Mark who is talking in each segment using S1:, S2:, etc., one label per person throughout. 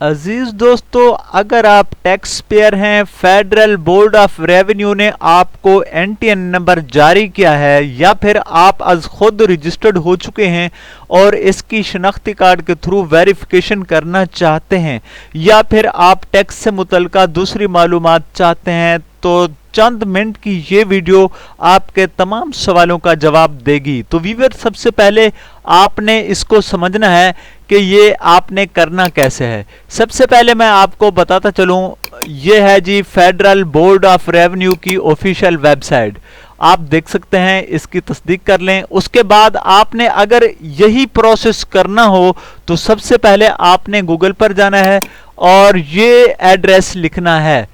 S1: अजीज दोस्तों, अगर आप टैक्स पेयर हैं, फेडरल बोर्ड ऑफ रेवेन्यू ने आपको एनटीएन नंबर जारी किया है या फिर आप आज खुद रजिस्टर्ड हो चुके हैं और इसकी शनाख्ती कार्ड के थ्रू वेरिफिकेशन करना चाहते हैं या फिर आप टैक्स से मुतल्लिका दूसरी मालूमात चाहते हैं, तो चंद मिनट की ये वीडियो आपके तमाम सवालों का जवाब देगी। तो व्यूअर, सबसे पहले आपने इसको समझना है कि ये आपने करना कैसे है। सबसे पहले मैं आपको बताता चलूं, ये है जी फेडरल बोर्ड ऑफ रेवेन्यू की ऑफिशियल वेबसाइट। आप देख सकते हैं, इसकी तस्दीक कर लें। उसके बाद आपने अगर यही प्रोसेस करना हो तो सबसे पहले आपने गूगल पर जाना है और ये एड्रेस लिखना है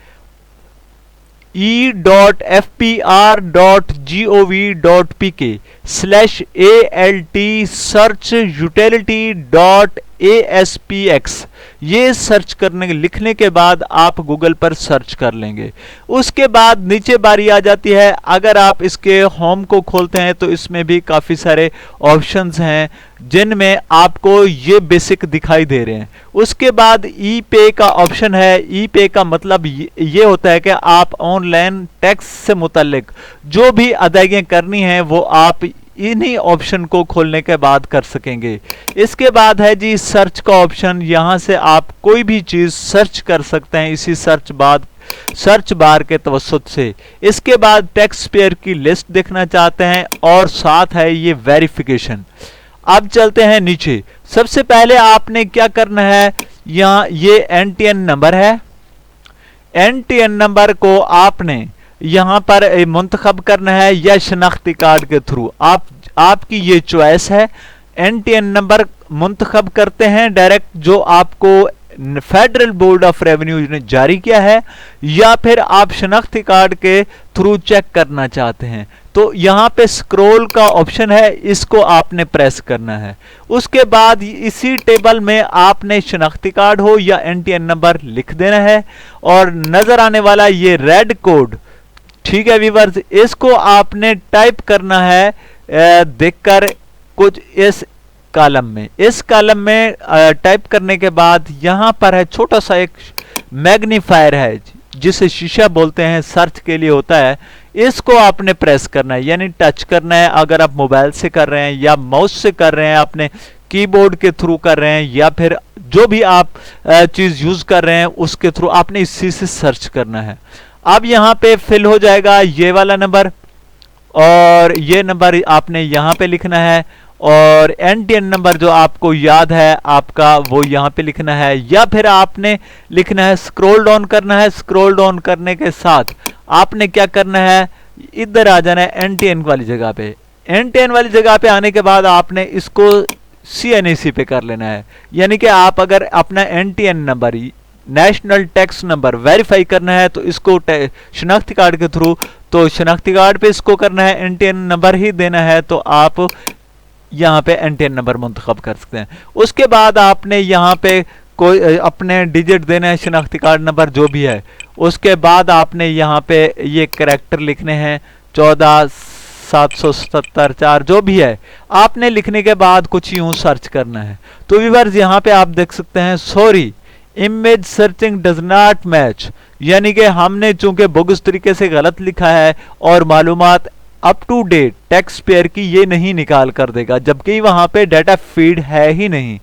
S1: e.fpr.gov.pk/alt search utility.aspx। ये सर्च करने लिखने के बाद आप गूगल पर सर्च कर लेंगे। उसके बाद नीचे बारी आ जाती है। अगर आप इसके होम को खोलते हैं तो इसमें भी काफ़ी सारे ऑप्शंस हैं जिनमें आपको ये बेसिक दिखाई दे रहे हैं। उसके बाद ई पे का ऑप्शन है। ई पे का मतलब ये होता है कि आप ऑनलाइन टैक्स से मुतल्लिक जो भी अदायगियाँ करनी हैं वो आप इन्हीं ऑप्शन को खोलने के बाद कर सकेंगे। इसके बाद है जी सर्च का ऑप्शन। यहाँ से आप कोई भी चीज़ सर्च कर सकते हैं इसी सर्च बार के तवस्सुत से। इसके बाद टैक्स पेयर की लिस्ट देखना चाहते हैं और साथ है ये वेरिफिकेशन। अब चलते हैं नीचे। सबसे पहले आपने क्या करना है, यहाँ ये एनटीएन नंबर है। एनटीएन नंबर को आपने यहाँ पर मुंतखब करना है या शनाख्ती कार्ड के थ्रू, आपकी ये चॉइस है। एनटीएन नंबर मुंतखब करते हैं डायरेक्ट जो आपको फेडरल बोर्ड ऑफ रेवेन्यू ने जारी किया है, या फिर आप शनाख्ती कार्ड के थ्रू चेक करना चाहते हैं तो यहाँ पे स्क्रॉल का ऑप्शन है, इसको आपने प्रेस करना है। उसके बाद इसी टेबल में आपने शनाख्ती कार्ड हो या एनटीएन नंबर लिख देना है और नजर आने वाला ये रेड कोड, ठीक है व्यूअर्स, इसको आपने टाइप करना है देखकर कुछ इस कॉलम में। इस कॉलम में टाइप करने के बाद यहाँ पर है छोटा सा एक मैग्नीफायर है जिसे शीशा बोलते हैं, सर्च के लिए होता है। इसको आपने प्रेस करना है यानी टच करना है। अगर आप मोबाइल से कर रहे हैं या माउस से कर रहे हैं, अपने कीबोर्ड के थ्रू कर रहे हैं या फिर जो भी आप चीज यूज कर रहे हैं उसके थ्रू आपने इसी से सर्च करना है। अब यहाँ पे फिल हो जाएगा ये वाला नंबर और ये नंबर आपने यहाँ पे लिखना है और एनटीएन नंबर जो आपको याद है आपका वो यहाँ पे लिखना है, या फिर आपने लिखना है, स्क्रॉल डाउन करना है। स्क्रॉल डाउन करने के साथ आपने क्या करना है, इधर आ जाना है एनटीएन वाली जगह पे। एनटीएन वाली जगह पे आने के बाद आपने इसको CNAC पे कर लेना है, यानी कि आप अगर अपना NTN number national tax number verify करना है तो इसको शनाख्ती कार्ड के थ्रू, तो शनाख्ती कार्ड पे इसको करना है, एनटीएन नंबर ही देना है तो आप यहाँ पे एनटीएन नंबर मुंतखब कर सकते हैं। उसके बाद आपने यहाँ पे कोई अपने डिजिट देना है, शनाख्ती कार्ड नंबर जो भी है। उसके बाद आपने यहाँ पे ये कैरेक्टर लिखने हैं 14777 जो भी है आपने लिखने के बाद कुछ यूं सर्च करना है। तो व्यूअर्स, यहाँ पे आप देख सकते हैं sorry image searching does not match, यानी कि हमने चूंकि बोगस तरीके से गलत लिखा है और मालूमात up to date taxpayer की ये नहीं निकाल कर देगा, जबकि वहां पे डाटा फीड है ही नहीं।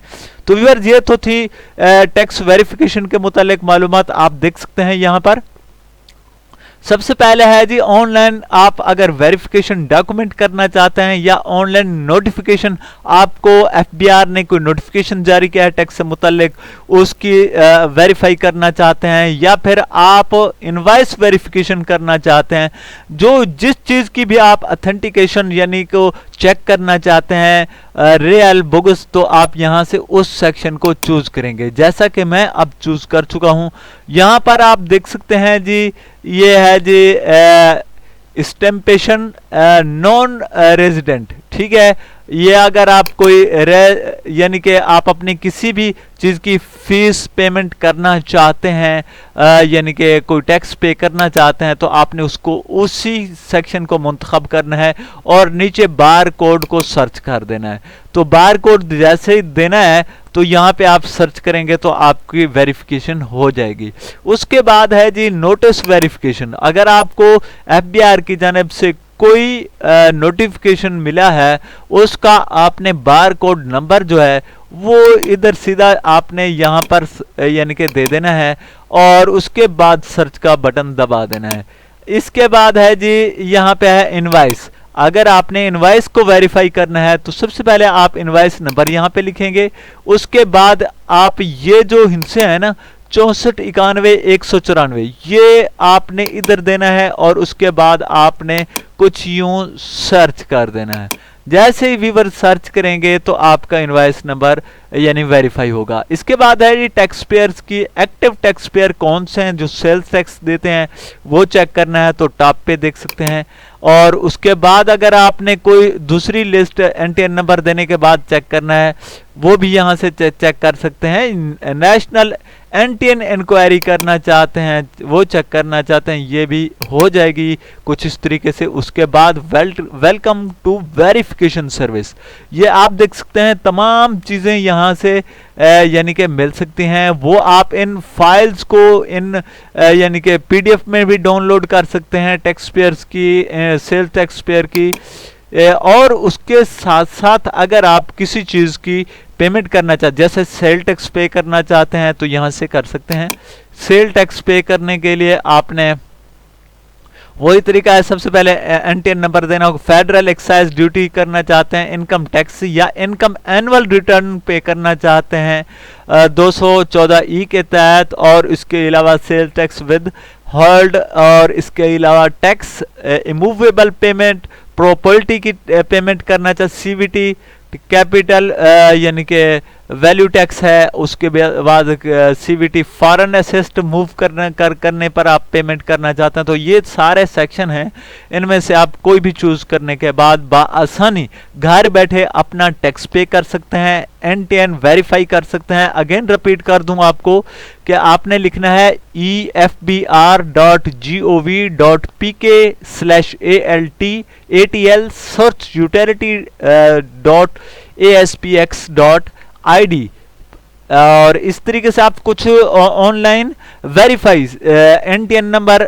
S1: तो व्यूअर्स, ये तो थी टैक्स वेरिफिकेशन के मुतालिक मालूमात। आप देख सकते हैं यहाँ पर सबसे पहले है जी ऑनलाइन आप अगर वेरिफिकेशन डॉक्यूमेंट करना चाहते हैं या ऑनलाइन नोटिफिकेशन, आपको एफबीआर ने कोई नोटिफिकेशन जारी किया है टैक्स से मुतल्लिक, उसकी वेरीफाई करना चाहते हैं, या फिर आप इनवॉइस वेरिफिकेशन करना चाहते हैं, जो जिस चीज़ की भी आप ऑथेंटिकेशन यानी को चेक करना चाहते हैं रियल बोगस, तो आप यहां से उस सेक्शन को चूज करेंगे, जैसा कि मैं अब चूज कर चुका हूं। यहां पर आप देख सकते हैं जी, ये है जी स्टैम्पेशन नॉन रेजिडेंट, ठीक है, ये अगर आप कोई यानी कि आप अपनी किसी भी चीज़ की फीस पेमेंट करना चाहते हैं, यानी कि कोई टैक्स पे करना चाहते हैं, तो आपने उसको उसी सेक्शन को मुंतखब करना है और नीचे बार कोड को सर्च कर देना है। तो बार कोड जैसे ही देना है तो यहाँ पे आप सर्च करेंगे तो आपकी वेरिफिकेशन हो जाएगी। उसके बाद है जी नोटिस वेरिफिकेशन। अगर आपको FBI की जानिब से कोई नोटिफिकेशन मिला है, उसका आपने बार कोड नंबर जो है वो इधर सीधा आपने यहाँ पर यानी कि दे देना है और उसके बाद सर्च का बटन दबा देना है। इसके बाद है जी यहाँ पे है इनवाइस। अगर आपने इनवाइस को वेरीफाई करना है तो सबसे पहले आप इनवाइस नंबर यहाँ पे लिखेंगे। उसके बाद आप ये जो हिस्से हैं ना 6491-194 ये आपने इधर देना है और उसके बाद आपने कुछ यूं सर्च कर देना है। जैसे ही व्यूअर सर्च करेंगे तो आपका इनवॉइस नंबर यानी वेरीफाई होगा। इसके बाद है ये टैक्स पेयर्स की एक्टिव टैक्स पेयर कौन से हैं जो सेल्स टैक्स देते हैं वो चेक करना है, तो टॉप पे देख सकते हैं। और उसके बाद अगर आपने कोई दूसरी लिस्ट NTN नंबर देने के बाद चेक करना है वो भी यहाँ से चेक कर सकते हैं। नेशनल NTN इंक्वायरी करना चाहते हैं, वो चेक करना चाहते हैं, ये भी हो जाएगी कुछ इस तरीके से। उसके बाद वेलकम टू वेरिफिकेशन सर्विस, ये आप देख सकते हैं तमाम चीज़ें यहाँ से यानी कि मिल सकती हैं। वो आप इन फाइल्स को इन यानी कि PDF में भी डाउनलोड कर सकते हैं टैक्स पेयर्स की, सेल्स टैक्स पेयर की। और उसके साथ साथ अगर आप किसी चीज़ की पेमेंट करना चाहते, जैसे सेल टैक्स पे करना चाहते हैं तो यहाँ से कर सकते हैं। सेल टैक्स पे करने के लिए आपने वही तरीका है, सबसे पहले NTN नंबर देना होगा। फेडरल एक्साइज ड्यूटी करना चाहते हैं, इनकम टैक्स या इनकम एनुअल रिटर्न पे करना चाहते हैं 214E के तहत, और इसके अलावा सेल टैक्स विद होल्ड, और इसके अलावा टैक्स इमूवेबल पेमेंट, प्रॉपर्टी की पेमेंट करना चाहते, CVT कैपिटल यानी कि वैल्यू टैक्स है, उसके बाद CVT फॉरेन असेस्ट मूव करने पर आप पेमेंट करना चाहते हैं। तो ये सारे सेक्शन हैं, इनमें से आप कोई भी चूज करने के बाद बआसानी घर बैठे अपना टैक्स पे कर सकते हैं, NTN वेरीफाई कर सकते हैं। अगेन रिपीट कर दूं आपको कि आपने लिखना है efbr.gov.pk/ATL सर्च utility.aspx.id, और इस तरीके से आप कुछ online verify NTN number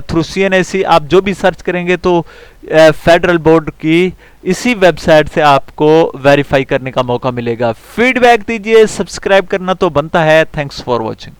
S1: through CNAC आप जो भी सर्च करेंगे तो फेडरल बोर्ड की इसी वेबसाइट से आपको वेरीफाई करने का मौका मिलेगा। फीडबैक दीजिए, सब्सक्राइब करना तो बनता है। Thanks for watching.